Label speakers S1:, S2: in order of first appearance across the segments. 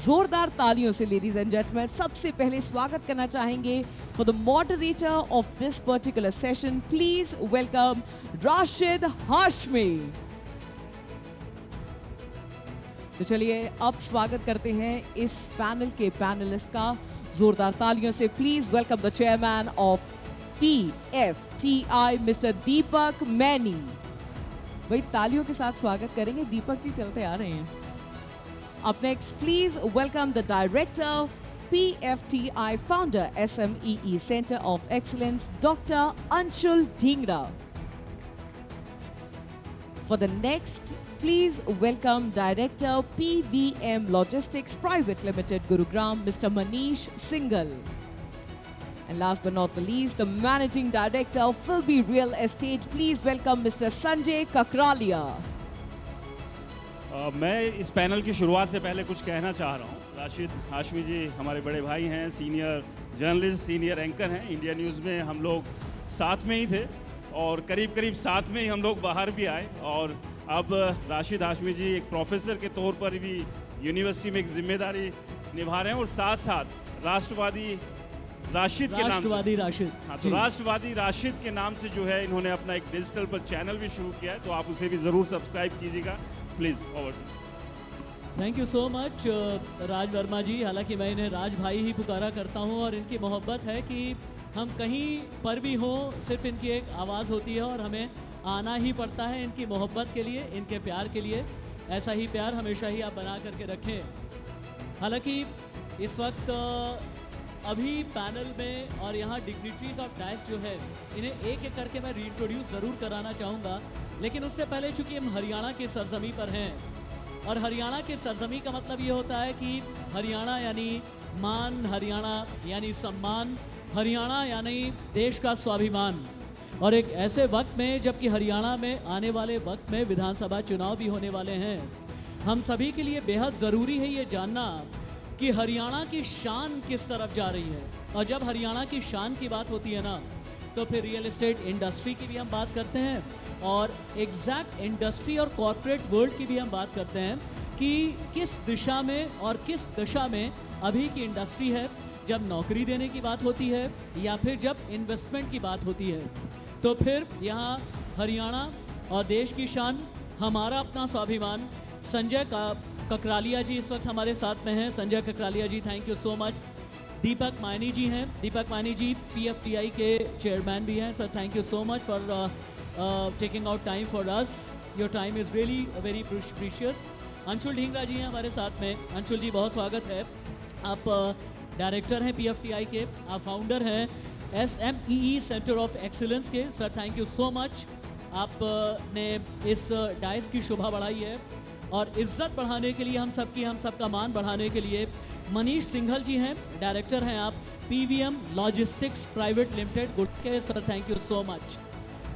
S1: जोरदार तालियों से लेडीज एंड जेंटलमैन सबसे पहले स्वागत करना चाहेंगे for the moderator of this particular session. Please welcome Rashid Hashmi. तो चलिए अब स्वागत करते हैं इस पैनल के पैनलिस्ट का जोरदार तालियों से। Please welcome the chairman of PFTI mister Deepak many. वही तालियों के साथ स्वागत करेंगे, दीपक जी चलते आ रहे हैं। Up next, please welcome the Director, PFTI Founder, SMEE Center of Excellence, Dr. Anshul Dhingra. For the next, please welcome Director, PVM Logistics Private Limited, Gurugram, Mr. Manish Singhal. And last but not the least, the Managing Director of Philby Real Estate, please welcome Mr. Sanjay Kakralia.
S2: मैं इस panel की शुरुआत से पहले कुछ कहना चाह रहा हूँ। राशिद हाशमी जी हमारे बड़े भाई हैं, सीनियर जर्नलिस्ट, सीनियर एंकर हैं। इंडिया न्यूज़ में हम लोग साथ में ही थे और करीब करीब साथ में ही हम लोग बाहर भी आए। और अब राशिद हाशमी जी एक प्रोफेसर के तौर पर भी यूनिवर्सिटी में एक जिम्मेदारी निभा रहे हैं और साथ साथ राष्ट्रवादी राशिद के नाम से,
S1: राशिद,
S2: हाँ, तो राष्ट्रवादी राशिद के नाम से जो है इन्होंने अपना एक डिजिटल पर चैनल भी शुरू किया है, तो आप उसे भी ज़रूर सब्सक्राइब कीजिएगा please. Over.
S3: Thank you so much Raj Verma ji. हालांकि मैं इन्हें राज भाई ही पुकारा करता हूं और इनकी मोहब्बत है कि हम कहीं पर भी हों, सिर्फ इनकी एक आवाज़ होती है और हमें आना ही पड़ता है इनकी मोहब्बत के लिए, इनके प्यार के लिए। ऐसा ही प्यार हमेशा ही आप बना करके रखें। हालांकि इस वक्त अभी पैनल में और यहाँ डिग्निटरीज ऑफ डाइस जो है इन्हें एक एक करके मैं रीइंट्रोड्यूस ज़रूर कराना चाहूँगा, लेकिन उससे पहले चूँकि हम हरियाणा की सरजमी पर हैं और हरियाणा की सरजमी का मतलब ये होता है कि हरियाणा यानी मान, हरियाणा यानी सम्मान, हरियाणा यानी देश का स्वाभिमान। और एक ऐसे वक्त में जबकि हरियाणा में आने वाले वक्त में विधानसभा चुनाव भी होने वाले हैं, हम सभी के लिए बेहद ज़रूरी है ये जानना कि हरियाणा की शान किस तरफ जा रही है। और जब हरियाणा की शान की बात होती है ना, तो फिर रियल एस्टेट इंडस्ट्री की भी हम बात करते हैं और एग्जैक्ट इंडस्ट्री और कॉर्पोरेट वर्ल्ड की भी हम बात करते हैं कि किस दिशा में और किस दशा में अभी की इंडस्ट्री है, जब नौकरी देने की बात होती है या फिर जब इन्वेस्टमेंट की बात होती है। तो फिर यहाँ हरियाणा और देश की शान, हमारा अपना स्वाभिमान। संजय ककरालिया जी इस वक्त हमारे साथ में हैं। Sanjay Kakralia ji, thank you so much. Deepak Maini ji हैं। दीपक मायनी जी PFTI के चेयरमैन भी हैं। Sir thank you so much for taking out time for us. Your time is really very precious. Anshul Dhingra ji हैं हमारे साथ में। अंशुल जी बहुत स्वागत है। आप डायरेक्टर हैं PFTI के, आप फाउंडर हैं SMEE सेंटर ऑफ एक्सीलेंस के। Sir thank you so much. आपने इस डाइस की शोभा बढ़ाई है और इज्जत बढ़ाने के लिए, हम सबका मान बढ़ाने के लिए मनीष सिंघल जी हैं, डायरेक्टर हैं आप PVM logistics private limited good के। Sir thank you so much.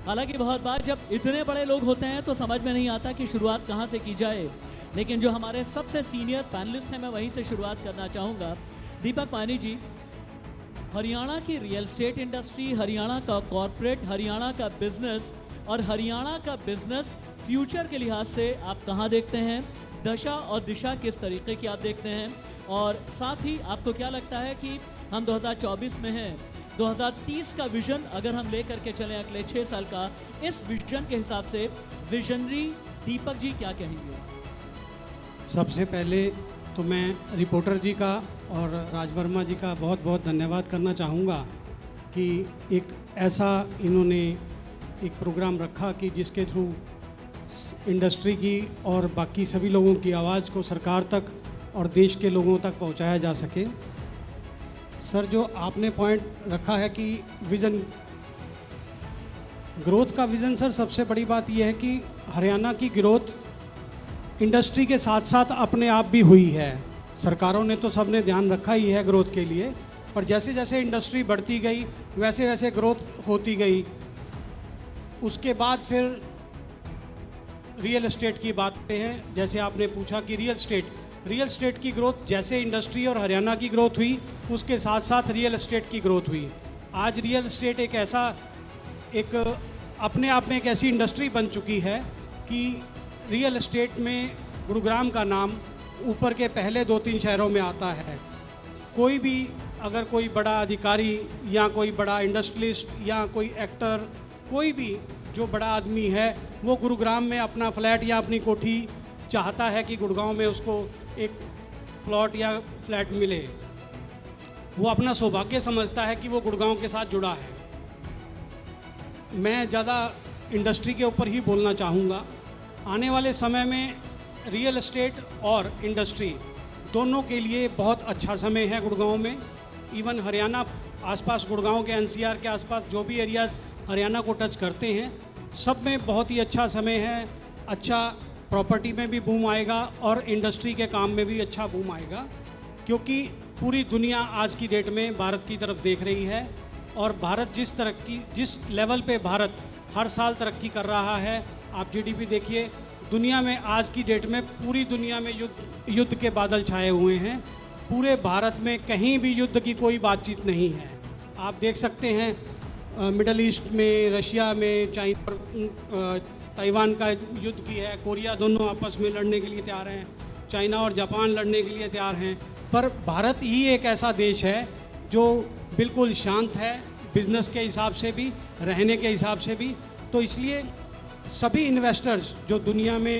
S3: हालांकि बहुत बार जब इतने बड़े लोग होते हैं तो समझ में नहीं आता कि शुरुआत कहाँ से की जाए, लेकिन जो हमारे सबसे सीनियर पैनलिस्ट हैं मैं वहीं से शुरुआत करना चाहूँगा। दीपक मानी जी, हरियाणा की रियल एस्टेट इंडस्ट्री, हरियाणा का कॉर्पोरेट, हरियाणा का बिजनेस और हरियाणा का बिजनेस फ्यूचर के लिहाज से आप कहाँ देखते हैं, दशा और दिशा किस तरीके की आप देखते हैं, और साथ ही आपको क्या लगता है कि हम 2024 में हैं, 2030 का विजन अगर हम ले करके चलें अगले 6 साल का, इस विजन के हिसाब से विजनरी दीपक जी क्या कहेंगे?
S4: सबसे पहले तो मैं रिपोर्टर जी का और राज वर्मा जी का बहुत बहुत धन्यवाद करना चाहूँगा कि एक ऐसा इन्होंने एक प्रोग्राम रखा कि जिसके थ्रू इंडस्ट्री की और बाकी सभी लोगों की आवाज़ को सरकार तक और देश के लोगों तक पहुंचाया जा सके। सर जो आपने पॉइंट रखा है कि विज़न, ग्रोथ का विज़न, सर सबसे बड़ी बात यह है कि हरियाणा की ग्रोथ इंडस्ट्री के साथ साथ अपने आप भी हुई है। सरकारों ने तो सबने ध्यान रखा ही है ग्रोथ के लिए, पर जैसे जैसे इंडस्ट्री बढ़ती गई वैसे वैसे ग्रोथ होती गई। उसके बाद फिर रियल एस्टेट की बात पे हैं। जैसे आपने पूछा कि रियल एस्टेट की ग्रोथ, जैसे इंडस्ट्री और हरियाणा की ग्रोथ हुई उसके साथ साथ रियल एस्टेट की ग्रोथ हुई। आज रियल एस्टेट एक अपने आप में एक ऐसी इंडस्ट्री बन चुकी है कि रियल एस्टेट में गुरुग्राम का नाम, ऊपर के पहले 2-3 शहरों में आता है। कोई भी अगर कोई बड़ा अधिकारी या कोई बड़ा इंडस्ट्रियलिस्ट या कोई एक्टर, कोई भी जो बड़ा आदमी है, वो गुरुग्राम में अपना फ्लैट या अपनी कोठी चाहता है कि गुड़गांव में उसको एक प्लॉट या फ्लैट मिले। वो अपना सौभाग्य समझता है कि वो गुड़गांव के साथ जुड़ा है। मैं ज़्यादा इंडस्ट्री के ऊपर ही बोलना चाहूँगा। आने वाले समय में रियल एस्टेट और इंडस्ट्री दोनों के लिए बहुत अच्छा समय है गुड़गांव में। इवन हरियाणा आसपास, गुड़गांव के एनसीआर के आसपास जो भी एरियाज़ हरियाणा को टच करते हैं, सब में बहुत ही अच्छा समय है। अच्छा प्रॉपर्टी में भी बूम आएगा और इंडस्ट्री के काम में भी अच्छा बूम आएगा, क्योंकि पूरी दुनिया आज की डेट में भारत की तरफ देख रही है। और भारत जिस लेवल पे भारत हर साल तरक्की कर रहा है, आप जीडीपी देखिए, दुनिया में आज की डेट में पूरी दुनिया में युद्ध के बादल छाए हुए हैं। पूरे भारत में कहीं भी युद्ध की कोई बातचीत नहीं है। आप देख सकते हैं मिडल ईस्ट में, रशिया में, चाइना, ताइवान का युद्ध की है, कोरिया, दोनों आपस में लड़ने के लिए तैयार हैं, चाइना और जापान लड़ने के लिए तैयार हैं। पर भारत ही एक ऐसा देश है जो बिल्कुल शांत है, बिजनेस के हिसाब से भी, रहने के हिसाब से भी। तो इसलिए सभी इन्वेस्टर्स जो दुनिया में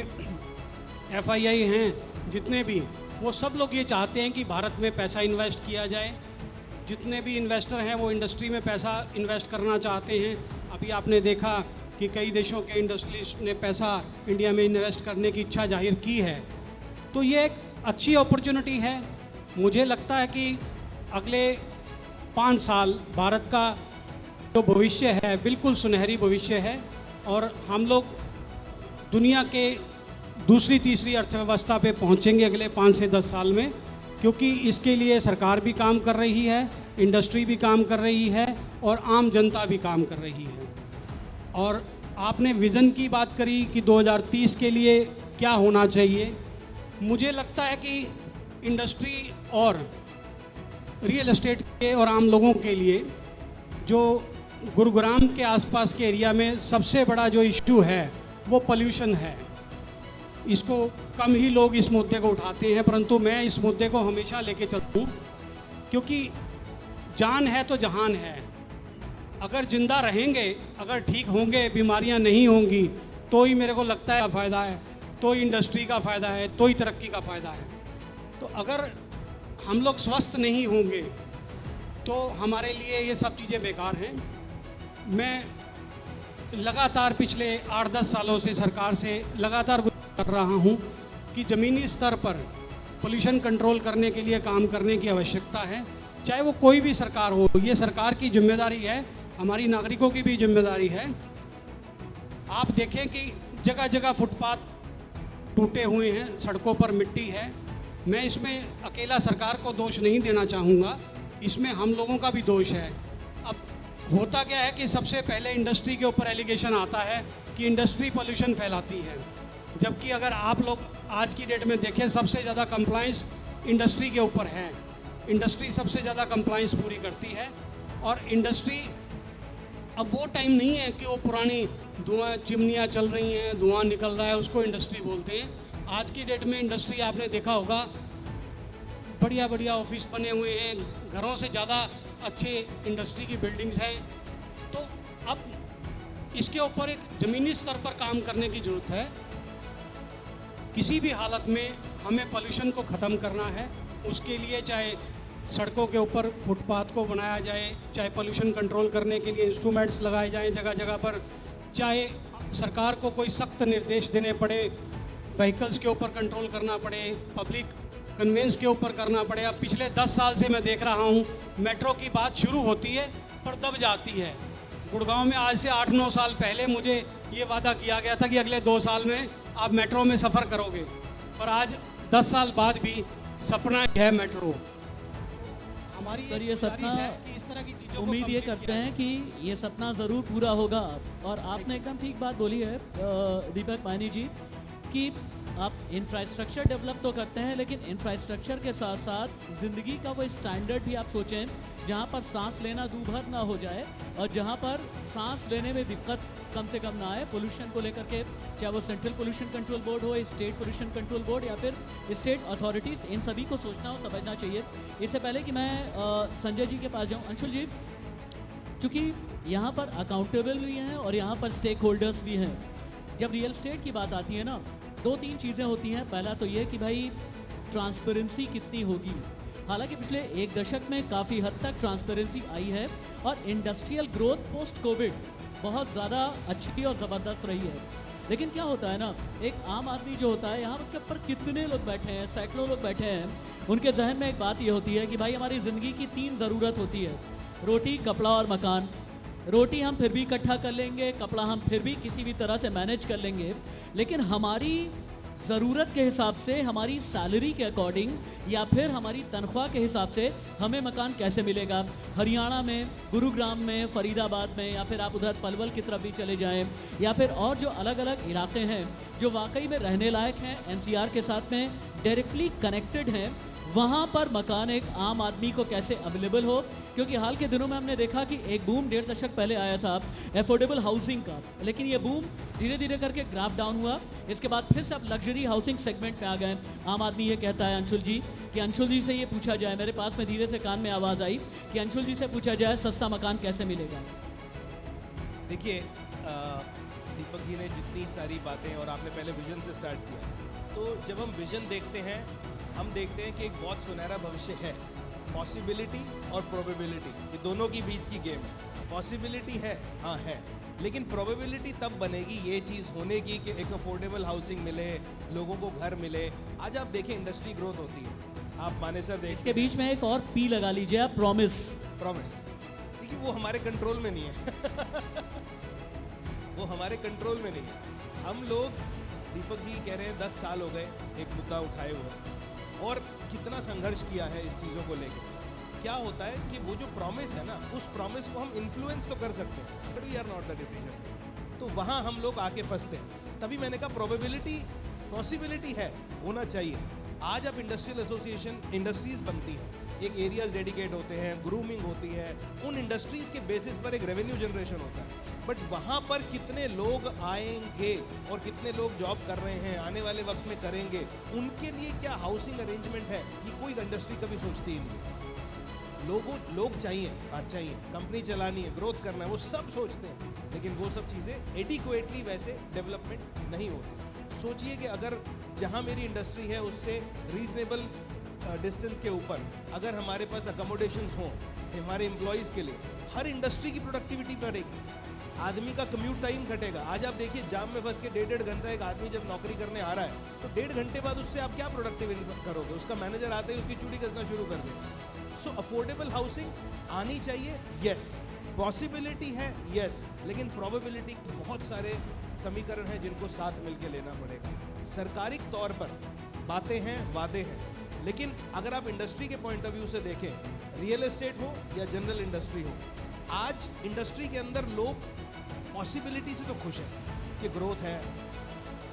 S4: एफआईआई हैं, जितने भी, वो सब लोग ये चाहते हैं कि भारत में पैसा इन्वेस्ट किया जाए। जितने भी इन्वेस्टर हैं वो इंडस्ट्री में पैसा इन्वेस्ट करना चाहते हैं। अभी आपने देखा कि कई देशों के इंडस्ट्रियलिस्ट ने पैसा इंडिया में इन्वेस्ट करने की इच्छा जाहिर की है। तो ये एक अच्छी अपॉर्चुनिटी है। मुझे लगता है कि अगले 5 साल भारत का जो भविष्य है, बिल्कुल सुनहरी भविष्य है। और हम लोग दुनिया के दूसरी तीसरी अर्थव्यवस्था पे पहुंचेंगे अगले 5 से 10 साल में, क्योंकि इसके लिए सरकार भी काम कर रही है, इंडस्ट्री भी काम कर रही है और आम जनता भी काम कर रही है। और आपने विज़न की बात करी कि 2030 के लिए क्या होना चाहिए। मुझे लगता है कि इंडस्ट्री और रियल एस्टेट के और आम लोगों के लिए जो गुरुग्राम के आसपास के एरिया में सबसे बड़ा जो इश्यू है वो पोल्यूशन है। इसको कम ही लोग इस मुद्दे को उठाते हैं, परंतु मैं इस मुद्दे को हमेशा लेके चलता हूँ, क्योंकि जान है तो जहान है। अगर जिंदा रहेंगे, अगर ठीक होंगे, बीमारियां नहीं होंगी, तो ही मेरे को लगता है फ़ायदा है, तो ही इंडस्ट्री का फ़ायदा है, तो ही तरक्की का फ़ायदा है। तो अगर हम लोग स्वस्थ नहीं होंगे तो हमारे लिए ये सब चीज़ें बेकार हैं। मैं लगातार पिछले 8-10 सालों से सरकार से लगातार कर रहा हूँ कि ज़मीनी स्तर पर पोल्यूशन कंट्रोल करने के लिए काम करने की आवश्यकता है, चाहे वो कोई भी सरकार हो। ये सरकार की जिम्मेदारी है, हमारी नागरिकों की भी जिम्मेदारी है। आप देखें कि जगह जगह फुटपाथ टूटे हुए हैं, सड़कों पर मिट्टी है। मैं इसमें अकेला सरकार को दोष नहीं देना चाहूँगा, इसमें हम लोगों का भी दोष है। अब होता क्या है कि सबसे पहले इंडस्ट्री के ऊपर एलिगेशन आता है कि इंडस्ट्री पोल्यूशन फैलाती है, जबकि अगर आप लोग आज की डेट में देखें, सबसे ज़्यादा कंप्लाइंस इंडस्ट्री के ऊपर है। इंडस्ट्री सबसे ज़्यादा कंप्लाइंस पूरी करती है। और इंडस्ट्री, अब वो टाइम नहीं है कि वो पुरानी धुआं चिमनियाँ चल रही हैं, धुआं निकल रहा है, उसको इंडस्ट्री बोलते हैं। आज की डेट में इंडस्ट्री, आपने देखा होगा, बढ़िया बढ़िया ऑफिस बने हुए हैं, घरों से ज़्यादा अच्छे इंडस्ट्री की बिल्डिंग्स हैं। तो अब इसके ऊपर एक ज़मीनी स्तर पर काम करने की ज़रूरत है। किसी भी हालत में हमें पोल्यूशन को ख़त्म करना है। उसके लिए चाहे सड़कों के ऊपर फुटपाथ को बनाया जाए, चाहे पोल्यूशन कंट्रोल करने के लिए इंस्ट्रूमेंट्स लगाए जाएं जगह जगह पर, चाहे सरकार को कोई सख्त निर्देश देने पड़े, व्हीकल्स के ऊपर कंट्रोल करना पड़े, पब्लिक कन्वेंस के ऊपर करना पड़े। अब पिछले 10 साल से मैं देख रहा हूँ, मेट्रो की बात शुरू होती है पर दब जाती है। गुड़गांव में आज से 8-9 साल पहले मुझे ये वादा किया गया था कि अगले 2 साल में आप मेट्रो में सफ़र करोगे, पर आज 10 साल बाद भी सपना है मेट्रो। हमारी
S3: सर, ये सपना
S4: है कि इस तरह की चीज़ों को
S3: उम्मीद ये
S4: complete
S3: करते
S4: किया
S3: हैं कि ये सपना ज़रूर पूरा होगा। और आपने एकदम ठीक बात बोली है दीपक पानी जी, कि आप इंफ्रास्ट्रक्चर डेवलप तो करते हैं, लेकिन इंफ्रास्ट्रक्चर के साथ साथ ज़िंदगी का वो स्टैंडर्ड भी आप सोचें जहाँ पर सांस लेना दूभर ना हो जाए और जहाँ पर सांस लेने में दिक्कत कम से कम ना आए, पोल्यूशन को लेकर के, चाहे वो सेंट्रल पोल्यूशन कंट्रोल बोर्ड हो, स्टेट पोल्यूशन कंट्रोल बोर्ड या फिर स्टेट अथॉरिटीज़, इन सभी को सोचना और समझना चाहिए। इससे पहले कि मैं संजय जी के पास जाऊँ, अंशुल जी, चूँकि यहाँ पर अकाउंटेबल भी हैं और यहाँ पर स्टेक होल्डर्स भी हैं। जब रियल एस्टेट की बात आती है ना, 2-3 चीज़ें होती हैं। पहला तो ये कि भाई ट्रांसपेरेंसी कितनी होगी। हालांकि पिछले 1 दशक में काफ़ी हद तक ट्रांसपेरेंसी आई है और इंडस्ट्रियल ग्रोथ पोस्ट कोविड बहुत ज़्यादा अच्छी और ज़बरदस्त रही है। लेकिन क्या होता है ना, एक आम आदमी जो होता है, यहाँ पर कितने लोग बैठे हैं, सैकड़ों लोग बैठे हैं, उनके जहन में एक बात ये होती है कि भाई हमारी ज़िंदगी की 3 ज़रूरत होती है, रोटी, कपड़ा और मकान। रोटी हम फिर भी इकट्ठा कर लेंगे, कपड़ा हम फिर भी किसी भी तरह से मैनेज कर लेंगे, लेकिन हमारी ज़रूरत के हिसाब से, हमारी सैलरी के अकॉर्डिंग या फिर हमारी तनख्वाह के हिसाब से हमें मकान कैसे मिलेगा। हरियाणा में, गुरुग्राम में, फरीदाबाद में, या फिर आप उधर पलवल की तरफ भी चले जाएं, या फिर और जो अलग अलग इलाके हैं जो वाकई में रहने लायक हैं, एनसीआर के साथ में डायरेक्टली कनेक्टेड हैं, वहाँ पर मकान एक आम आदमी को कैसे अवेलेबल हो। क्योंकि हाल के दिनों में हमने देखा कि एक बूम 1.5 दशक पहले आया था अफोर्डेबल हाउसिंग का, लेकिन ये बूम धीरे धीरे करके ग्राफ डाउन हुआ। इसके बाद फिर से अब लग्जरी हाउसिंग सेगमेंट में आ गए। आम आदमी ये कहता है अंशुल जी कि अंशुल जी से ये पूछा जाए, मेरे पास में धीरे से कान में आवाज़ आई कि अंशुल जी से पूछा जाए सस्ता मकान कैसे मिलेगा।
S5: देखिए दीपक जी ने जितनी सारी बातें, और आपने पहले विजन से स्टार्ट किया, तो जब हम विजन देखते हैं, हम देखते हैं कि एक बहुत सुनहरा भविष्य है। पॉसिबिलिटी और प्रोबेबिलिटी, ये दोनों की बीच की गेम है। पॉसिबिलिटी है, हाँ है, लेकिन प्रोबेबिलिटी तब बनेगी ये चीज़ होने की कि एक अफोर्डेबल हाउसिंग मिले, लोगों को घर मिले। आज आप देखें इंडस्ट्री ग्रोथ होती है, आप मानेसर देख,
S3: इसके बीच में एक और पी लगा लीजिए आप, प्रॉमिस।
S5: देखिए वो हमारे कंट्रोल में नहीं है वो हमारे कंट्रोल में नहीं है। हम लोग, दीपक जी कह रहे हैं 10 साल हो गए एक मुद्दा उठाए हुए, और कितना संघर्ष किया है इस चीज़ों को लेकर। क्या होता है कि वो जो प्रॉमिस है ना, उस प्रॉमिस को हम इन्फ्लुएंस तो कर सकते हैं, but we are not the decision. तो वहाँ हम लोग आके फंसते हैं। तभी मैंने कहा प्रोबेबिलिटी, पॉसिबिलिटी है, होना चाहिए। आज अब इंडस्ट्रियल एसोसिएशन, इंडस्ट्रीज बनती हैं, एक एरियाज डेडिकेट होते हैं, ग्रूमिंग होती है, उन इंडस्ट्रीज के बेसिस पर एक रेवेन्यू जनरेशन होता है। बट वहाँ पर कितने लोग आएंगे और कितने लोग जॉब कर रहे हैं, आने वाले वक्त में करेंगे, उनके लिए क्या हाउसिंग अरेंजमेंट है, ये कोई इंडस्ट्री कभी सोचती ही नहीं है। लोग चाहिए, बात चाहिए, कंपनी चलानी है, ग्रोथ करना है, वो सब सोचते हैं, लेकिन वो सब चीज़ें एडिक्वेटली वैसे डेवलपमेंट नहीं होती। सोचिए कि अगर जहाँ मेरी इंडस्ट्री है उससे रीजनेबल डिस्टेंस के ऊपर अगर हमारे पास अकोमोडेशंस हों हमारे एम्प्लॉयज़ के लिए, हर इंडस्ट्री की प्रोडक्टिविटी बढ़ेगी, आदमी का कम्यूट टाइम घटेगा। आज आप देखिए जाम में फंस के 1.5 घंटा एक आदमी जब नौकरी करने आ रहा है, तो 1.5 घंटे बाद उससे आप क्या प्रोडक्टिविटी करोगे? उसका मैनेजर आते ही उसकी चूड़ी कसना शुरू कर देगा। सो अफोर्डेबल हाउसिंग आनी चाहिए, यस। पॉसिबिलिटी है, यस, लेकिन प्रोबेबिलिटी बहुत सारे समीकरण हैं जिनको साथ मिलकर लेना पड़ेगा। सरकारी तौर पर बातें हैं, वादे हैं, लेकिन अगर आप इंडस्ट्री के पॉइंट ऑफ व्यू से देखें, रियल एस्टेट हो या जनरल इंडस्ट्री हो, आज इंडस्ट्री के अंदर लोग पॉसिबिलिटी से तो खुश है कि ग्रोथ है,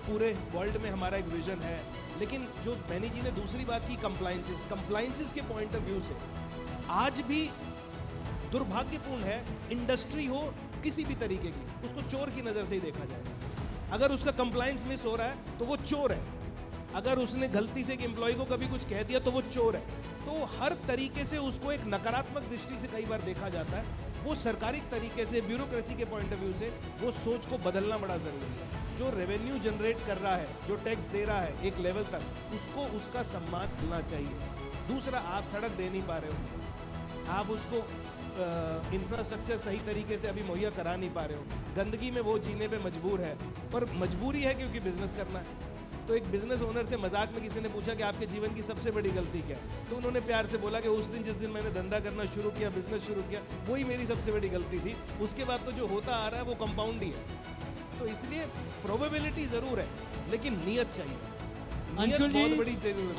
S5: पूरे वर्ल्ड में हमारा एक विजन है, लेकिन जो मैनी जी ने दूसरी बात की, कंप्लायंसेस के पॉइंट ऑफ व्यू से आज भी दुर्भाग्यपूर्ण है। इंडस्ट्री हो किसी भी तरीके की, उसको चोर की नज़र से ही देखा जाए। अगर उसका कंप्लायंस मिस हो रहा है तो वो चोर है, अगर उसने गलती से एक एम्प्लॉय को कभी कुछ कह दिया तो वो चोर है। तो हर तरीके से उसको एक नकारात्मक दृष्टि से कई बार देखा जाता है। वो सरकारी तरीके से, ब्यूरोक्रेसी के पॉइंट ऑफ व्यू से वो सोच को बदलना बड़ा ज़रूरी है। जो रेवेन्यू जनरेट कर रहा है, जो टैक्स दे रहा है एक लेवल तक, उसको उसका सम्मान मिलना चाहिए। दूसरा, आप सड़क दे नहीं पा रहे हो, आप उसको इंफ्रास्ट्रक्चर सही तरीके से अभी मुहैया करा नहीं पा रहे हो, गंदगी में वो जीने पे मजबूर है, पर मजबूरी है क्योंकि बिजनेस करना है। तो एक बिजनेस ओनर से मजाक में किसी ने पूछा कि आपके जीवन की सबसे बड़ी गलती क्या है, तो उन्होंने प्यार से बोला कि उस दिन जिस दिन मैंने धंधा करना शुरू किया, बिजनेस शुरू किया, वही मेरी सबसे बड़ी गलती थी। उसके बाद तो जो होता आ रहा है वो कंपाउंड ही है। तो इसलिए प्रोबेबिलिटी जरूर है, लेकिन नियत चाहिए।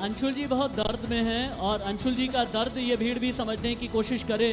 S3: अंशुल जी बहुत दर्द में हैं और अंशुल जी का दर्द ये भीड़ भी समझने की कोशिश करे।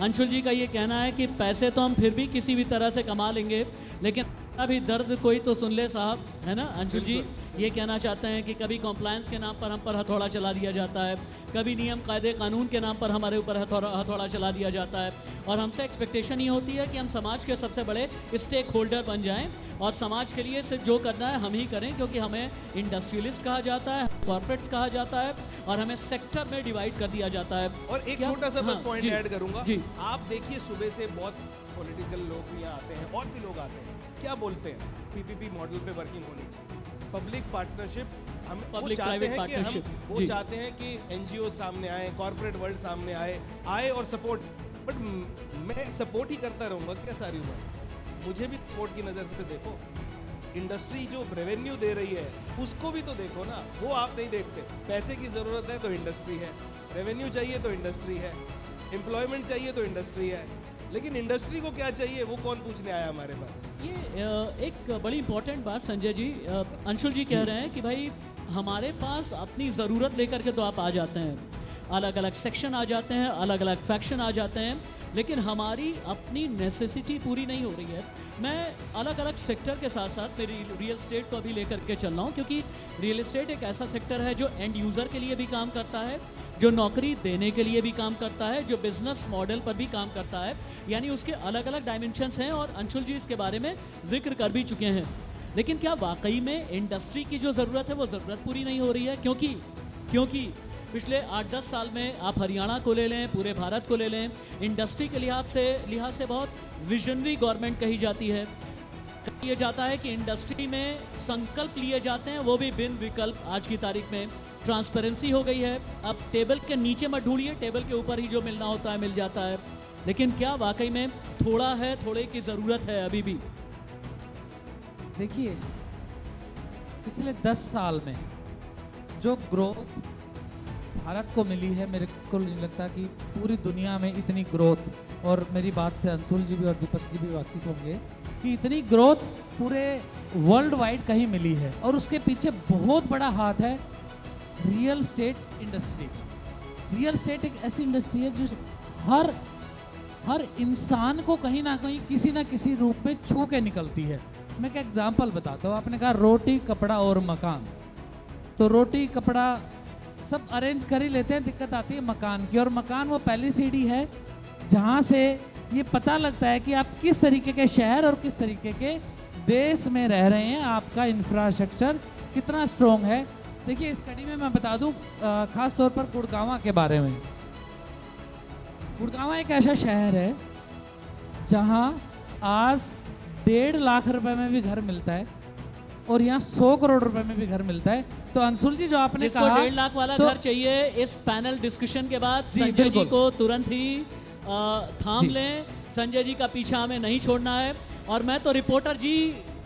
S3: अंशुल जी का ये कहना है कि पैसे तो हम फिर भी किसी भी तरह से कमा लेंगे, लेकिन अभी दर्द कोई तो सुन ले साहब, है ना अंशुल जी? ये कहना चाहते हैं कि कभी कॉम्प्लायंस के नाम पर हम पर हथौड़ा चला दिया जाता है, कभी नियम कायदे कानून के नाम पर हमारे ऊपर हथौड़ा चला दिया जाता है, और हमसे एक्सपेक्टेशन ये होती है कि हम समाज के सबसे बड़े स्टेक होल्डर बन जाएं और समाज के लिए सिर्फ जो करना है हम ही करें, क्योंकि हमें इंडस्ट्रियलिस्ट कहा जाता है, कॉर्पोरेट्स कहा जाता है और हमें सेक्टर में डिवाइड कर दिया जाता है।
S5: और एक
S3: क्या-
S5: छोटा सा बस
S3: हाँ,
S5: पॉइंट
S3: जी,
S5: ऐड करूंगा।
S3: जी।
S5: आप देखिए सुबह से बहुत पॉलिटिकल लोग भी यहाँ आते हैं और भी लोग आते हैं, क्या बोलते हैं? पीपीपी मॉडल पे वर्किंग होनी चाहिए, पब्लिक पार्टनरशिप। हम वो
S3: Public
S5: चाहते
S3: private
S5: हैं कि
S3: partnership,
S5: हम वो
S3: जी।
S5: चाहते हैं कि एनजीओ सामने आए, कॉर्पोरेट वर्ल्ड सामने आए और सपोर्ट। बट मैं सपोर्ट ही करता रहूंगा क्या सारी उम्र? मुझे भी सपोर्ट की नजर से देखो। इंडस्ट्री जो रेवेन्यू दे रही है उसको भी तो देखो ना, वो आप नहीं देखते। पैसे की जरूरत है तो इंडस्ट्री है, रेवेन्यू चाहिए तो इंडस्ट्री है, एम्प्लॉयमेंट चाहिए तो इंडस्ट्री है, लेकिन इंडस्ट्री को क्या चाहिए वो कौन पूछने आया हमारे पास?
S3: ये एक बड़ी इंपॉर्टेंट बात संजय जी, अंशुल जी कह रहे हैं कि भाई हमारे पास अपनी ज़रूरत लेकर के तो आप आ जाते हैं, अलग अलग सेक्शन आ जाते हैं, अलग अलग फैक्शन आ जाते हैं, लेकिन हमारी अपनी नेसेसिटी पूरी नहीं हो रही है। मैं अलग अलग सेक्टर के साथ साथ मेरी रियल एस्टेट को अभी लेकर के चल रहा हूँ, क्योंकि रियल एस्टेट एक ऐसा सेक्टर है जो एंड यूज़र के लिए भी काम करता है, जो नौकरी देने के लिए भी काम करता है, जो बिजनेस मॉडल पर भी काम करता है, यानी उसके अलग अलग डायमेंशंस हैं और अंशुल जी इसके बारे में जिक्र कर भी चुके हैं। लेकिन क्या वाकई में इंडस्ट्री की जो ज़रूरत है वो ज़रूरत पूरी नहीं हो रही है? क्योंकि पिछले 8-10 साल में आप हरियाणा को ले लें, पूरे भारत को ले लें, इंडस्ट्री के लिहाज से बहुत विजनरी गवर्नमेंट कही जाती है। ये जाता है कि इंडस्ट्री में संकल्प लिए जाते हैं, वो भी बिन विकल्प। आज की तारीख में ट्रांसपेरेंसी हो गई है, अब टेबल के नीचे मत ढूंढिए, टेबल के ऊपर ही जो मिलना होता है मिल जाता है। लेकिन क्या वाकई में थोड़ा है, थोड़े की ज़रूरत है अभी भी?
S6: देखिए, पिछले 10 साल में जो ग्रोथ भारत को मिली है, मेरे को नहीं लगता कि पूरी दुनिया में इतनी ग्रोथ, और मेरी बात से अंशुल जी भी और दीपक जी भी वाकिफ होंगे कि इतनी ग्रोथ पूरे वर्ल्ड वाइड कहीं मिली है, और उसके पीछे बहुत बड़ा हाथ है real estate industry. Real estate एक ऐसी इंडस्ट्री है जो हर इंसान को कहीं ना कहीं किसी ना किसी रूप में छू के निकलती है। मैं एक एग्जांपल बताता हूँ। आपने कहा रोटी कपड़ा और मकान, तो रोटी कपड़ा सब अरेंज कर ही लेते हैं, दिक्कत आती है मकान की, और मकान वो पहली सीढ़ी है जहाँ से ये पता लगता है कि आप किस तरीके के शहर और किस तरीके के देश में रह रहे हैं, आपका इंफ्रास्ट्रक्चर कितना स्ट्रॉन्ग है। देखिए, इस कड़ी में मैं बता दूं खास तौर पर गुड़गांव के बारे में। गुड़गांव एक ऐसा शहर है जहां आज 1.5 लाख रुपए में भी घर मिलता है, और यहाँ 100 करोड़ रुपए में भी घर मिलता है। तो अंशुल जी जो आपने
S3: जिसको
S6: कहा
S3: 1.5 लाख वाला
S6: तो-
S3: घर चाहिए, इस पैनल डिस्कशन के बाद
S6: जी,
S3: संजय जी
S6: बिल्कुल।
S3: को तुरंत ही थाम
S6: जी।
S3: लें। संजय जी का पीछा हमें नहीं छोड़ना है, और मैं तो रिपोर्टर जी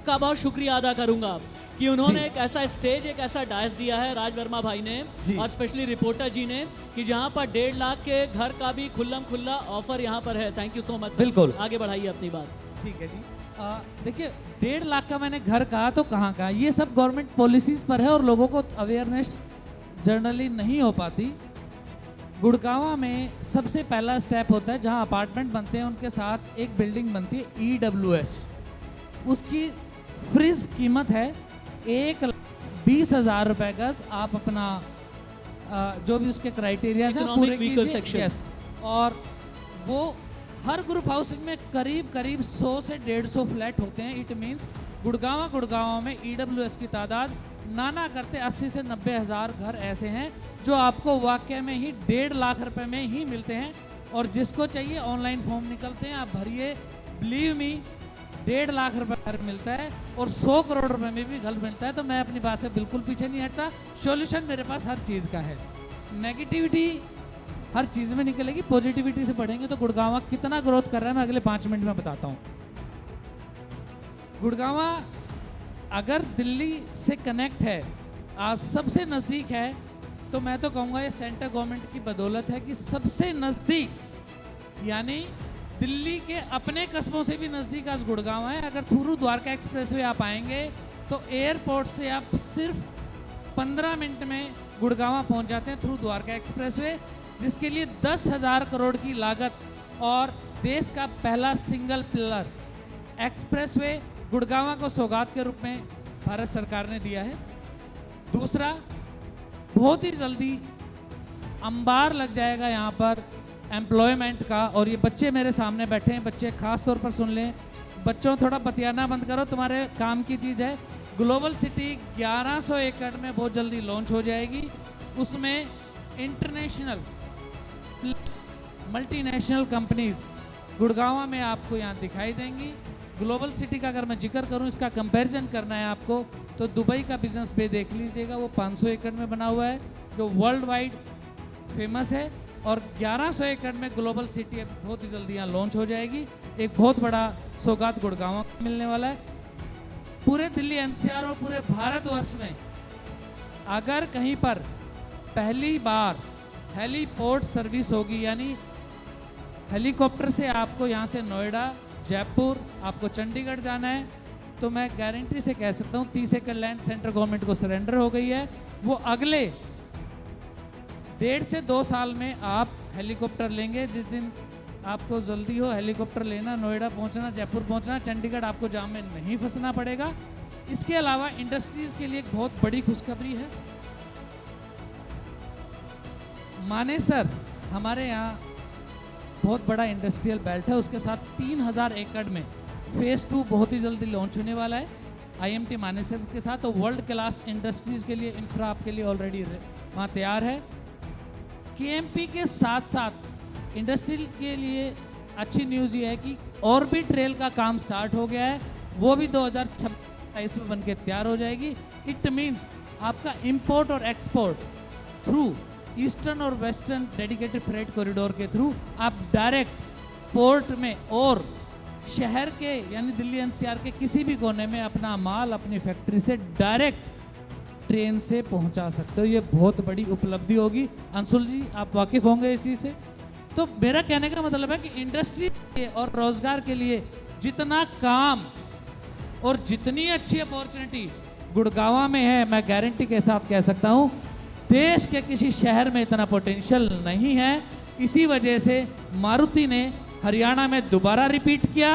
S3: का बहुत शुक्रिया अदा करूंगा कि उन्होंने
S6: जी।
S3: एक ऐसा स्टेज, एक ऐसा डायस दिया है, राज वर्मा भाई ने
S6: जी।
S3: और स्पेशली रिपोर्टर जी ने, कि जहां पर 1.5 लाख के घर का भी खुल्लम खुल्ला ऑफर यहां पर है। Thank you so much.
S6: बिल्कुल।
S3: आगे बढ़ाइए अपनी बात।
S6: ठीक है जी। देखिए, 1.5 लाख का मैंने घर कहा तो कहाँ कहा, ये सब गवर्नमेंट पॉलिसीज पर है और लोगों को अवेयरनेस जनरली नहीं हो पाती। गुड़गांव में सबसे पहला स्टेप होता है जहाँ अपार्टमेंट बनते हैं, उनके साथ एक बिल्डिंग बनती है EWS। उसकी फ्रीज कीमत है 1,20,000 रुपए गज। आप अपना जो भी उसके क्राइटेरिया है
S3: Economic
S6: पूरे
S3: vehicle
S6: कीजिए।
S3: section।
S6: Yes। और वो हर ग्रुप हाउसिंग में करीब 100 से 150 फ्लैट होते हैं। इट मीन्स गुड़गांव में EWS की तादाद नाना करते 80 से 90 हज़ार घर ऐसे हैं जो आपको वाकई में ही 1.5 लाख रुपए में ही मिलते हैं। और जिसको चाहिए ऑनलाइन फॉर्म निकलते हैं, आप भरिए, बिलीव मी 1.5 लाख रुपए घर मिलता है और 100 करोड़ रुपए में भी घर मिलता है। तो मैं अपनी बात से बिल्कुल पीछे नहीं हटता। सॉल्यूशन मेरे पास हर चीज़ का है। नेगेटिविटी हर चीज़ में निकलेगी, पॉजिटिविटी से बढ़ेंगे। तो गुड़गांव कितना ग्रोथ कर रहा है मैं अगले 5 मिनट में बताता हूँ। गुड़गांव अगर दिल्ली से कनेक्ट है, आज सबसे नज़दीक है, तो मैं तो कहूँगा ये सेंट्रल गवर्नमेंट की बदौलत है कि सबसे नज़दीक, यानी दिल्ली के अपने कस्बों से भी नज़दीक आज गुड़गांव है। अगर थ्रू द्वारका एक्सप्रेसवे आप आएंगे तो एयरपोर्ट से आप सिर्फ 15 मिनट में गुड़गांव पहुंच जाते हैं थ्रू द्वारका एक्सप्रेसवे, जिसके लिए 10,000 करोड़ की लागत और देश का पहला सिंगल पिलर एक्सप्रेसवे गुड़गांव को सौगात के रूप में भारत सरकार ने दिया है। दूसरा, बहुत ही जल्दी अंबार लग जाएगा यहाँ पर एम्प्लॉयमेंट का। और ये बच्चे मेरे सामने बैठे हैं, बच्चे खास तौर पर सुन लें, बच्चों थोड़ा बतियाना बंद करो, तुम्हारे काम की चीज़ है। ग्लोबल सिटी 1100 एकड़ में बहुत जल्दी लॉन्च हो जाएगी। उसमें इंटरनेशनल मल्टीनेशनल कंपनीज गुड़गांव में आपको यहाँ दिखाई देंगी। ग्लोबल सिटी का अगर मैं जिक्र करूँ, इसका कंपैरिजन करना है आपको, तो दुबई का बिजनेस बे देख लीजिएगा, वो 500 एकड़ में बना हुआ है, जो वर्ल्ड वाइड फेमस है। और 1100 एकड़ में ग्लोबल सिटी अब बहुत ही जल्दी यहाँ लॉन्च हो जाएगी। एक बहुत बड़ा सौगात गुड़गांव को मिलने वाला है। पूरे दिल्ली एनसीआर और पूरे भारतवर्ष में अगर कहीं पर पहली बार हेलीपोर्ट सर्विस होगी, यानी हेलीकॉप्टर से आपको यहाँ से नोएडा, जयपुर, आपको चंडीगढ़ जाना है, तो मैं गारंटी से कह सकता हूँ 30 एकड़ लैंड सेंट्रल गवर्नमेंट को सरेंडर हो गई है। वो अगले 1.5 से 2 साल में आप हेलीकॉप्टर लेंगे। जिस दिन आपको जल्दी हो हेलीकॉप्टर लेना, नोएडा पहुंचना, जयपुर पहुंचना, चंडीगढ़, आपको जाम में नहीं फंसना पड़ेगा। इसके अलावा इंडस्ट्रीज के लिए एक बहुत बड़ी खुशखबरी है। मानेसर हमारे यहाँ बहुत बड़ा इंडस्ट्रियल बेल्ट है, उसके साथ 3000 एकड़ में फेज 2 बहुत ही जल्दी लॉन्च होने वाला है IMT मानेसर के साथ। तो वर्ल्ड क्लास इंडस्ट्रीज के लिए इंफ्रा आपके लिए ऑलरेडी वहाँ तैयार है। KMP के साथ साथ इंडस्ट्री के लिए अच्छी न्यूज़ ये है कि ऑर्बिट रेल का काम स्टार्ट हो गया है, वो भी 2026 में बनके तैयार हो जाएगी। इट मीन्स आपका इंपोर्ट और एक्सपोर्ट थ्रू ईस्टर्न और वेस्टर्न डेडिकेटेड फ्रेट कॉरिडोर के थ्रू आप डायरेक्ट पोर्ट में और शहर के यानी दिल्ली NCR के किसी भी कोने में अपना माल अपनी फैक्ट्री से डायरेक्ट ट्रेन से पहुंचा सकते हो। ये बहुत बड़ी उपलब्धि होगी। अंशुल जी, आप वाकिफ होंगे इसी से। तो मेरा कहने का मतलब है कि इंडस्ट्री और रोजगार के लिए जितना काम और जितनी अच्छी अपॉर्चुनिटी गुड़गांव में है, मैं गारंटी के साथ कह सकता हूं देश के किसी शहर में इतना पोटेंशियल नहीं है। इसी वजह से मारुति ने हरियाणा में दोबारा रिपीट किया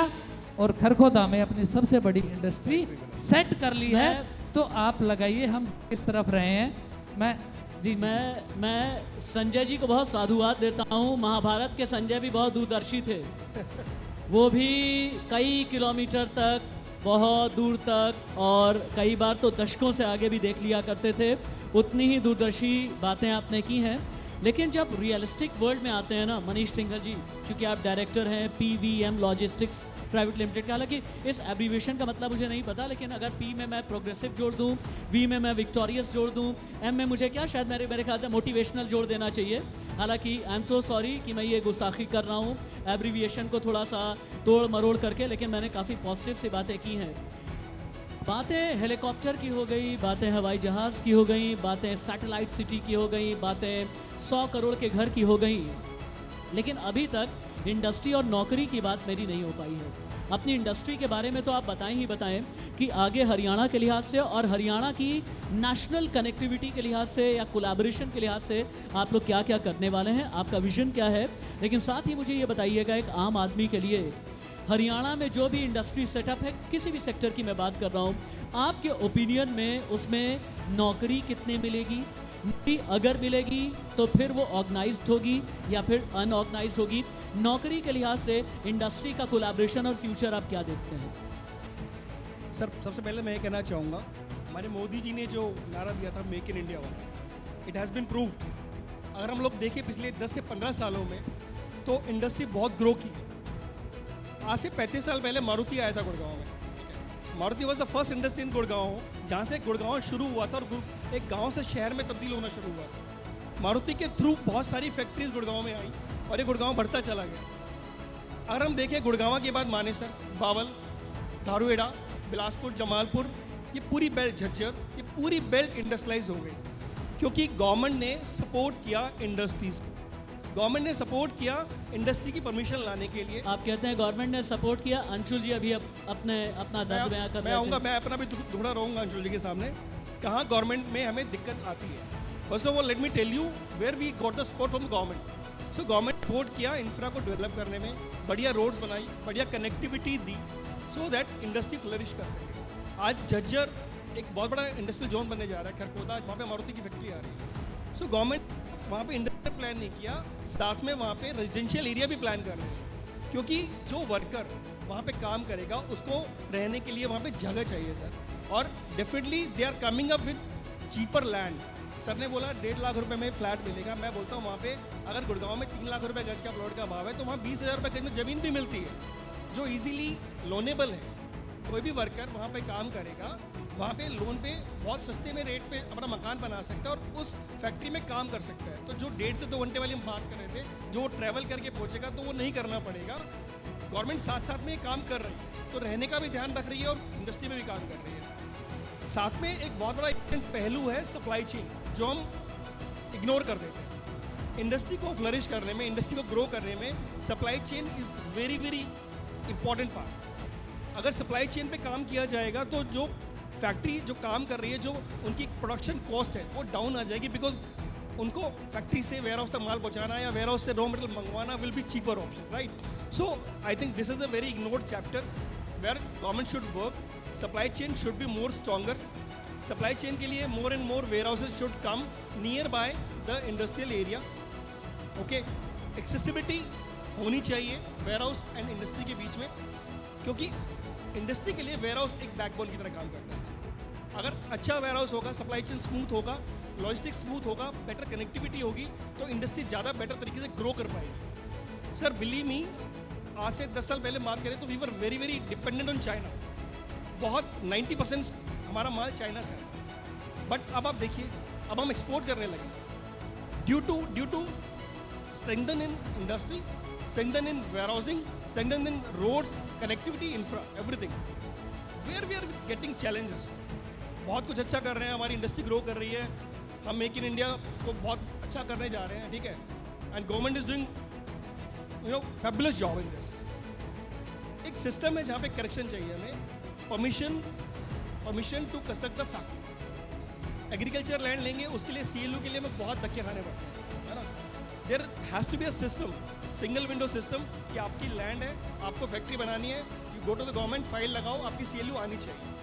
S6: और खरखोदा में अपनी सबसे बड़ी इंडस्ट्री सेट कर ली है। तो आप लगाइए, हम किस तरफ रहे हैं।
S3: मैं संजय जी को बहुत साधुवाद देता हूँ। महाभारत के संजय भी बहुत दूरदर्शी थे। वो भी कई किलोमीटर तक, बहुत दूर तक, और कई बार तो दशकों से आगे भी देख लिया करते थे। उतनी ही दूरदर्शी बातें आपने की हैं। लेकिन जब रियलिस्टिक वर्ल्ड में आते हैं ना मनीष सिंघल जी, क्योंकि आप डायरेक्टर हैं PVM लॉजिस्टिक्स प्राइवेट लिमिटेड का, हालांकि इस एब्रीविएशन का मतलब मुझे नहीं पता, लेकिन अगर P में मैं प्रोग्रेसिव जोड़ दूं, V में मैं विक्टोरियस जोड़ दूं, M में मुझे क्या शायद मेरे ख्याल से मोटिवेशनल जोड़ देना चाहिए। हालांकि आई एम सो सॉरी कि मैं ये गुस्ताखी कर रहा हूँ एब्रीविएशन को थोड़ा सा तोड़ मरोड़ करके, लेकिन मैंने काफ़ी पॉजिटिव सी बातें की हैं। बातें हेलीकॉप्टर की हो गई, बातें हवाई जहाज़ की हो गई, बातें सैटेलाइट सिटी की हो गई, बातें 100 करोड़ के घर की हो गई, लेकिन अभी तक इंडस्ट्री और नौकरी की बात मेरी नहीं हो पाई है। अपनी इंडस्ट्री के बारे में तो आप बताएं ही बताएं कि आगे हरियाणा के लिहाज से और हरियाणा की नेशनल कनेक्टिविटी के लिहाज से या कोलैबोरेशन के लिहाज से आप लोग क्या क्या करने वाले हैं, आपका विजन क्या है। लेकिन साथ ही मुझे ये बताइएगा, एक आम आदमी के लिए हरियाणा में जो भी इंडस्ट्री सेटअप है, किसी भी सेक्टर की मैं बात कर रहा हूँ, आपके ओपिनियन में उसमें नौकरी कितने मिलेगी, अगर मिलेगी तो फिर वो ऑर्गेनाइज्ड होगी या फिर अनऑर्गेनाइज्ड होगी। नौकरी के लिहाज से इंडस्ट्री का कोलैबोरेशन और फ्यूचर आप क्या देखते हैं?
S7: सर, सबसे पहले मैं ये कहना चाहूँगा, हमारे मोदी जी ने जो नारा दिया था मेक इन इंडिया वाला, इट हैज़ बीन प्रूव्ड। अगर हम लोग देखें पिछले 10 से 15 सालों में तो इंडस्ट्री बहुत ग्रो की है। आज से 35 साल पहले मारुति आया था गुड़गांव में। Maruti was the first industry in Gurgaon, जहाँ से गुड़गांव शुरू हुआ था और एक गांव से शहर में तब्दील होना शुरू हुआ था। मारुति के थ्रू बहुत सारी फैक्ट्रीज गुड़गांव में आई और ये गुड़गांव बढ़ता चला गया। अगर हम देखें गुड़गांव के बाद मानेसर, बावल, धारूहेड़ा, बिलासपुर, जमालपुर, ये पूरी बेल्ट, झज्जर, ये पूरी बेल्ट इंडस्ट्रियलाइज हो गई क्योंकि गवर्नमेंट ने सपोर्ट किया इंडस्ट्रीज को। गवर्नमेंट ने सपोर्ट किया इंडस्ट्री की परमिशन लाने के लिए।
S3: आप कहते हैं गवर्नमेंट ने सपोर्ट किया। अंशुल जी अभी अपना दर्द बयां कर रहे हैं।
S7: मैं अपना भी दुखड़ा रहूंगा अंशुल जी के सामने। कहाँ गवर्नमेंट में हमें दिक्कत आती है। First of all let me tell you where we got the support from government. So government support किया इंफ्रा को डेवलप करने में, बढ़िया रोड्स बनाई, बढ़िया कनेक्टिविटी दी सो दैट इंडस्ट्री फ्लरिश कर सके। आज झज्जर एक बहुत बड़ा इंडस्ट्रियल जोन बनने जा रहा है खरकोदा, वहाँ पे मारुति की फैक्ट्री आ रही है। सो गवर्नमेंट वहाँ पे इंडस्ट्रियल प्लान नहीं किया, साथ में वहाँ पे रेजिडेंशियल एरिया भी प्लान कर रहे हैं, क्योंकि जो वर्कर वहाँ पे काम करेगा उसको रहने के लिए वहाँ पे जगह चाहिए सर। और definitely they are coming up with cheaper land. Sir ने बोला 1.5 लाख रुपए में फ्लैट मिलेगा, मैं बोलता हूँ वहाँ पे अगर गुड़गांव में 3 लाख रुपए गज का प्लॉट का भाव है तो वहाँ 20,000 रुपए गज में ज़मीन भी मिलती है जो इजीली लोनेबल है। कोई भी वर्कर वहाँ पे काम करेगा, वहाँ पे लोन पे बहुत सस्ते में रेट पे अपना मकान बना सकता है और उस फैक्ट्री में काम कर सकता है। तो जो 1.5 से 2 घंटे वाली हम बात कर रहे थे, जो वो ट्रैवल करके पहुँचेगा तो वो नहीं करना पड़ेगा। गवर्नमेंट साथ साथ में ये काम कर रही है, तो रहने का भी ध्यान रख रही है और इंडस्ट्री में भी काम कर रही है। साथ में एक बहुत बड़ा इम्पोर्टेंट पहलू है सप्लाई चेन, जो हम इग्नोर कर देते हैं। इंडस्ट्री को फ्लरिश करने में, इंडस्ट्री को ग्रो करने में supply chain is very very important part. अगर सप्लाई चेन पे काम किया जाएगा तो जो फैक्ट्री जो काम कर रही है, जो उनकी प्रोडक्शन कॉस्ट है वो डाउन आ जाएगी, बिकॉज उनको फैक्ट्री से वेयर हाउस तक माल पहुंचाना या वेयर हाउस से रॉ मटेरियल मंगवाना will be cheaper option, right. So I think this is a very ignored chapter where government should work. Supply chain should be more stronger. Supply chain के लिए more and more warehouses should come nearby the industrial area. Okay, accessibility होनी चाहिए ware house and industry के बीच में, क्योंकि industry के लिए ware house एक बैकबोन की तरह काम करता है। अगर अच्छा वेयर हाउस होगा, सप्लाई चेन स्मूथ होगा, लॉजिस्टिक्स स्मूथ होगा, बेटर कनेक्टिविटी होगी, तो इंडस्ट्री ज़्यादा बेटर तरीके से ग्रो कर पाएगी। सर बिलीव मी, आज से 10 साल पहले बात करें तो we were very very dependent on China. बहुत 90% हमारा माल चाइना से है, बट अब आप देखिए अब हम एक्सपोर्ट करने लगे due to strengthen in industry, strengthen in warehousing, strengthen in roads, connectivity, infra, everything. Where we are getting challenges. बहुत कुछ अच्छा कर रहे हैं, हमारी इंडस्ट्री ग्रो कर रही है, हम मेक इन इंडिया को बहुत अच्छा करने जा रहे हैं, ठीक है, and government is doing fabulous job in this. एक सिस्टम है जहाँ पे करेक्शन चाहिए हमें, permission to construct the factory. Agriculture land लेंगे उसके लिए CLU के लिए हमें बहुत धक्के खाने पड़ते हैं, है ना। There has to be a system, single window system, कि आपकी लैंड है, आपको फैक्ट्री बनानी है, you go to the government, file लगाओ, आपकी CLU आनी चाहिए,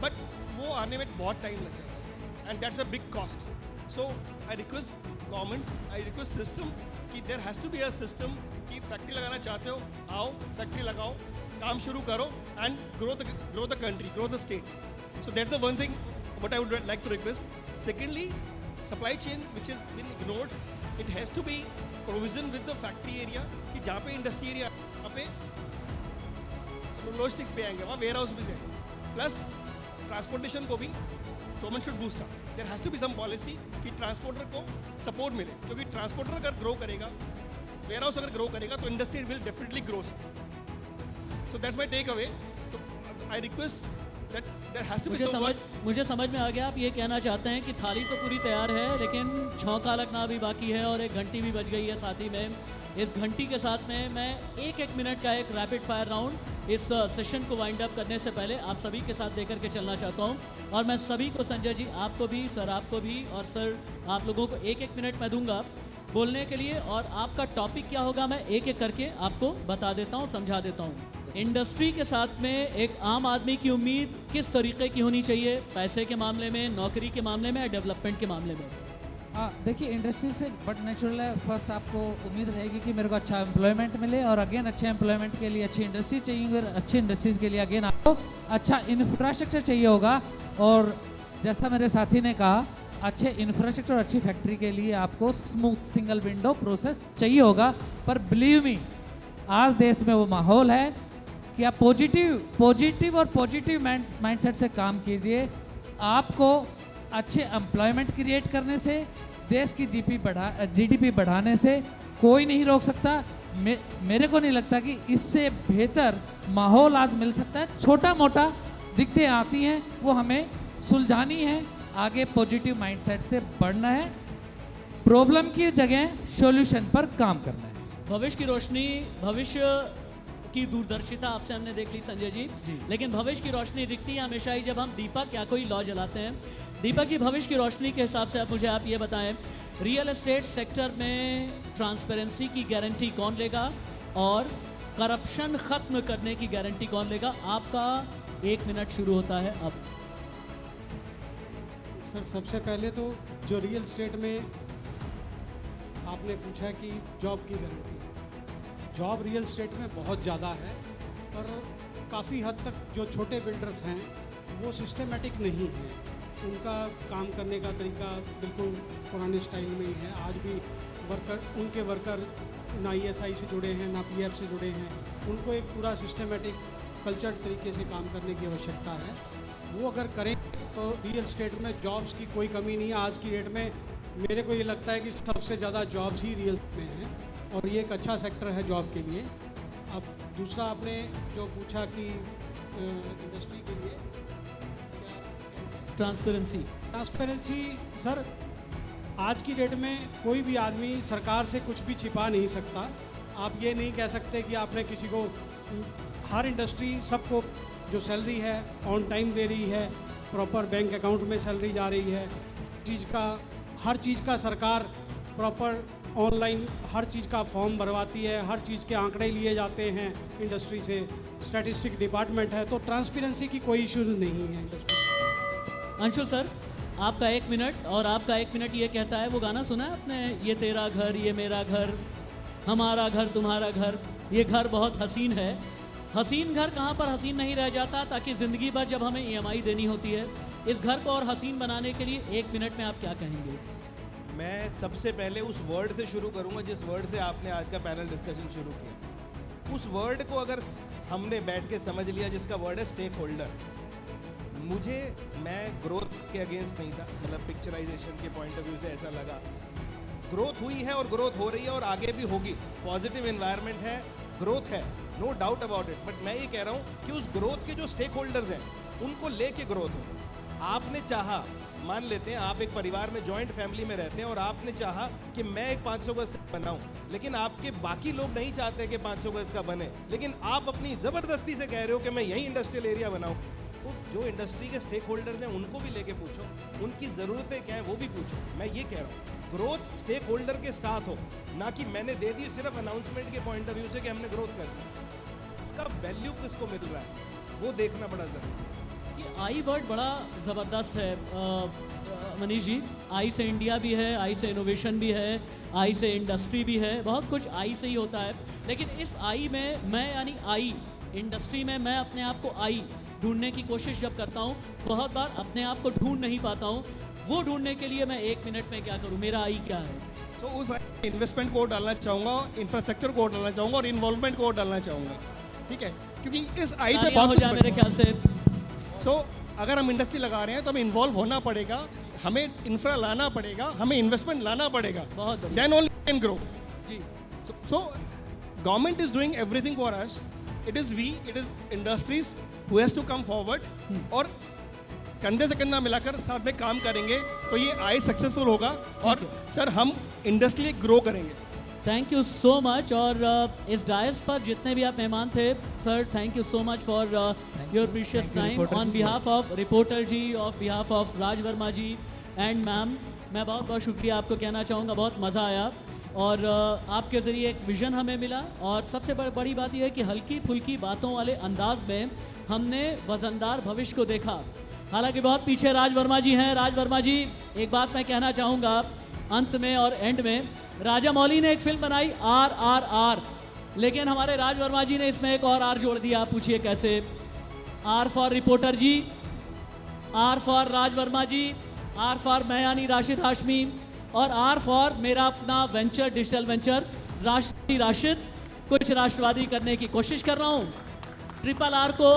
S7: बट वो आने में बहुत टाइम लग जाता है and that's a big cost. So I request government, I request system कि there has to be a system कि फैक्ट्री लगाना चाहते हो, आओ फैक्ट्री लगाओ, काम शुरू करो and grow the country, grow the state. So that's the one thing what I would like to request. Secondly, supply chain which is been ignored, it has to be provision with the factory area, कि जहाँ पे industry area, वहाँ पे logistics भी आएंगे, वहाँ ware house भी जाएंगे, प्लस ट्रांसपोर्टेशन को भी government should boost up. There has to be some policy कि ट्रांसपोर्टर को सपोर्ट मिले, क्योंकि ट्रांसपोर्टर अगर ग्रो करेगा, वेयर हाउस अगर ग्रो करेगा, तो industry will definitely grow. So that's my takeaway. तो I request that there has to be
S3: मुझे समझ में आ गया, आप ये कहना चाहते हैं कि थाली तो पूरी तैयार है, लेकिन छौंका लगना भी बाकी है और एक घंटी भी बज गई है साथ ही में। इस घंटी के साथ में मैं एक मिनट का एक रैपिड फायर राउंड इस सेशन को वाइंड अप करने से पहले आप सभी के साथ देकर के चलना चाहता हूँ, और मैं सभी को, संजय जी आपको भी, सर आपको भी, और सर आप लोगों को एक मिनट मैं दूंगा बोलने के लिए, और आपका टॉपिक क्या होगा मैं एक करके आपको बता देता हूँ, समझा देता हूँ। इंडस्ट्री के साथ में एक आम आदमी की उम्मीद किस तरीके की होनी चाहिए, पैसे के मामले में, नौकरी के मामले में, डेवलपमेंट के मामले में?
S6: देखिए, इंडस्ट्री से बट नेचुरल है, फर्स्ट आपको उम्मीद रहेगी कि मेरे को अच्छा एम्प्लॉयमेंट मिले, और अगेन अच्छे एम्प्लॉयमेंट के लिए अच्छी इंडस्ट्री चाहिए, और अच्छी इंडस्ट्रीज के लिए अगेन आपको अच्छा इंफ्रास्ट्रक्चर चाहिए होगा। और जैसा मेरे साथी ने कहा, अच्छे इंफ्रास्ट्रक्चर और अच्छी फैक्ट्री के लिए आपको स्मूथ सिंगल विंडो प्रोसेस चाहिए होगा। पर बिलीव मी, आज देश में वो माहौल है कि आप पॉजिटिव और पॉजिटिव माइंडसेट से काम कीजिए। आपको अच्छे एम्प्लॉयमेंट क्रिएट करने से, देश की GDP बढ़ाने से कोई नहीं रोक सकता। मेरे को नहीं लगता कि इससे बेहतर माहौल आज मिल सकता है। छोटा मोटा दिक्कतें आती हैं, वो हमें सुलझानी है, आगे पॉजिटिव माइंडसेट से बढ़ना है, प्रॉब्लम की जगह सॉल्यूशन पर काम करना है।
S3: भविष्य की रोशनी, भविष्य की दूरदर्शिता आपसे हमने देख ली संजय जी, लेकिन भविष्य की रोशनी दिखती है हमेशा ही जब हम दीपक या कोई लौ जलाते हैं। दीपक जी, भविष्य की रोशनी के हिसाब से मुझे आप ये बताएं, रियल एस्टेट सेक्टर में ट्रांसपेरेंसी की गारंटी कौन लेगा और करप्शन खत्म करने की गारंटी कौन लेगा? आपका 1 मिनट शुरू होता है अब।
S4: सर सबसे पहले तो जो रियल एस्टेट में आपने पूछा कि जॉब की गारंटी, जॉब रियल एस्टेट में बहुत ज़्यादा है, पर काफ़ी हद तक जो छोटे बिल्डर्स हैं वो सिस्टमेटिक नहीं हैं। उनका काम करने का तरीका बिल्कुल पुराने स्टाइल में ही है। आज भी उनके वर्कर ना ESI से जुड़े हैं ना PF से जुड़े हैं। उनको एक पूरा सिस्टमेटिक कल्चर्ड तरीके से काम करने की आवश्यकता है। वो अगर करें तो रियल एस्टेट में जॉब्स की कोई कमी नहीं है। आज की डेट में मेरे को ये लगता है कि सबसे ज़्यादा जॉब्स ही रियल में हैं और ये एक अच्छा सेक्टर है जॉब के लिए। अब दूसरा आपने जो पूछा कि इंडस्ट्री के लिए ट्रांसपेरेंसी सर, आज की डेट में कोई भी आदमी सरकार से कुछ भी छिपा नहीं सकता। आप ये नहीं कह सकते कि आपने किसी को, हर इंडस्ट्री सबको जो सैलरी है ऑन टाइम दे रही है, प्रॉपर बैंक अकाउंट में सैलरी जा रही है, हर चीज़ का सरकार प्रॉपर ऑनलाइन हर चीज़ का फॉर्म भरवाती है, हर चीज़ के आंकड़े लिए जाते हैं इंडस्ट्री से, स्टैटिस्टिक डिपार्टमेंट है, तो ट्रांसपेरेंसी की कोई इशू नहीं है इंडस्ट्री।
S3: अंशुल सर, आपका 1 मिनट, और आपका 1 मिनट ये कहता है, वो गाना सुना है आपने, ये तेरा घर ये मेरा घर, हमारा घर तुम्हारा घर, ये घर बहुत हसीन है। हसीन घर कहाँ पर हसीन नहीं रह जाता, ताकि ज़िंदगी भर जब हमें EMI देनी होती है, इस घर को और हसीन बनाने के लिए 1 मिनट में आप क्या कहेंगे?
S5: मैं सबसे पहले उस वर्ड से शुरू करूंगा जिस वर्ड से आपने आज का पैनल डिस्कशन शुरू किया। उस वर्ड को अगर हमने बैठ के समझ लिया, जिसका वर्ड है स्टेक होल्डर। मैं ग्रोथ के अगेंस्ट नहीं था, मतलब पिक्चराइजेशन के पॉइंट ऑफ व्यू से ऐसा लगा। ग्रोथ हुई है और ग्रोथ हो रही है और आगे भी होगी। पॉजिटिव एनवायरनमेंट है, ग्रोथ है, no doubt about it. But मैं ये कह रहा हूँ कि उस ग्रोथ के जो स्टेक होल्डर्स हैं उनको लेके ग्रोथ हो। आपने चाहा, मान लेते हैं आप एक परिवार में जॉइंट फैमिली में रहते हैं और आपने चाहा कि मैं एक 500 गज का बनाऊं, लेकिन आपके बाकी लोग नहीं चाहते कि 500 गज का बने, लेकिन आप अपनी जबरदस्ती से कह रहे हो कि मैं यही इंडस्ट्रियल एरिया बनाऊं। तो जो इंडस्ट्री के स्टेक होल्डर्स हैं उनको भी लेके पूछो, उनकी ज़रूरतें क्या हैं वो भी पूछो। मैं ये कह रहा हूँ ग्रोथ स्टेक होल्डर के साथ हो, ना कि मैंने दे दी सिर्फ अनाउंसमेंट के पॉइंट ऑफ व्यू से कि हमने ग्रोथ कर दी। उसका वैल्यू किसको मिल रहा है वो देखना बड़ा ज़रूरी है।
S3: ये आई वर्ड बड़ा ज़बरदस्त है मनीष जी। आई से इंडिया भी है, आई से इनोवेशन भी है, आई से इंडस्ट्री भी है, बहुत कुछ आई से ही होता है। लेकिन इस आई में मैं, यानी आई इंडस्ट्री में मैं अपने आप को आई ढूंढने की कोशिश जब करता हूँ, बहुत बार अपने आप को ढूंढ नहीं पाता हूँ। वो ढूंढने के लिए मैं 1 मिनट में क्या करूँ, मेरा आई क्या है?
S7: सो उस इन्वेस्टमेंट को डालना चाहूँगा, इंफ्रास्ट्रक्चर को डालना चाहूँगा और इन्वॉल्वमेंट को डालना चाहूँगा, ठीक है? क्योंकि इस आई पे
S3: बहुत हो जाए मेरे ख्याल से।
S7: सो अगर हम इंडस्ट्री लगा रहे हैं तो हमें इन्वॉल्व होना पड़ेगा, हमें इंफ्रा लाना पड़ेगा, हमें इन्वेस्टमेंट लाना पड़ेगा,
S3: बहुत
S7: देन ओनली कैन ग्रो।
S3: जी।
S7: So government is doing everything for us. It is industries who has to come forward और कंधे से कंधा मिलाकर साथ में काम करेंगे तो ये आई सक्सेसफुल होगा और सर हम इंडस्ट्री ग्रो करेंगे।
S3: Thank you so much. और इस डायस पर जितने भी आप मेहमान थे, sir thank you so much for your precious time on behalf of reporter जी, of behalf of Raj Verma ji and ma'am, मैं बहुत बहुत शुक्रिया आपको कहना चाहूँगा। बहुत मज़ा आया और आपके ज़रिए एक विज़न हमें मिला और सबसे बड़ी बात यह है कि हल्की फुल्की बातों वाले अंदाज में हमने वजनदार भविष्य को देखा। हालांकि बहुत पीछे राज वर्मा जी हैं। राज वर्मा जी, एक बात मैं कहना चाहूँगा अंत में और एंड में, राजा मौली ने एक फिल्म बनाई RRR, लेकिन हमारे राज वर्मा जी ने इसमें एक और आर जोड़ दिया। आप पूछिए कैसे? आर फॉर रिपोर्टर जी, R for Raj Verma ji, R for मैं यानी राशिद हाशमी, और आर फॉर मेरा अपना वेंचर, डिजिटल वेंचर राशिद। कुछ राष्ट्रवादी करने की कोशिश कर रहा हूँ। RRR को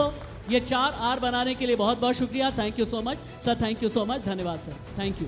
S3: ये 4 आर बनाने के लिए बहुत बहुत शुक्रिया। Thank you so much sir, thank you so much, धन्यवाद सर, थैंक यू।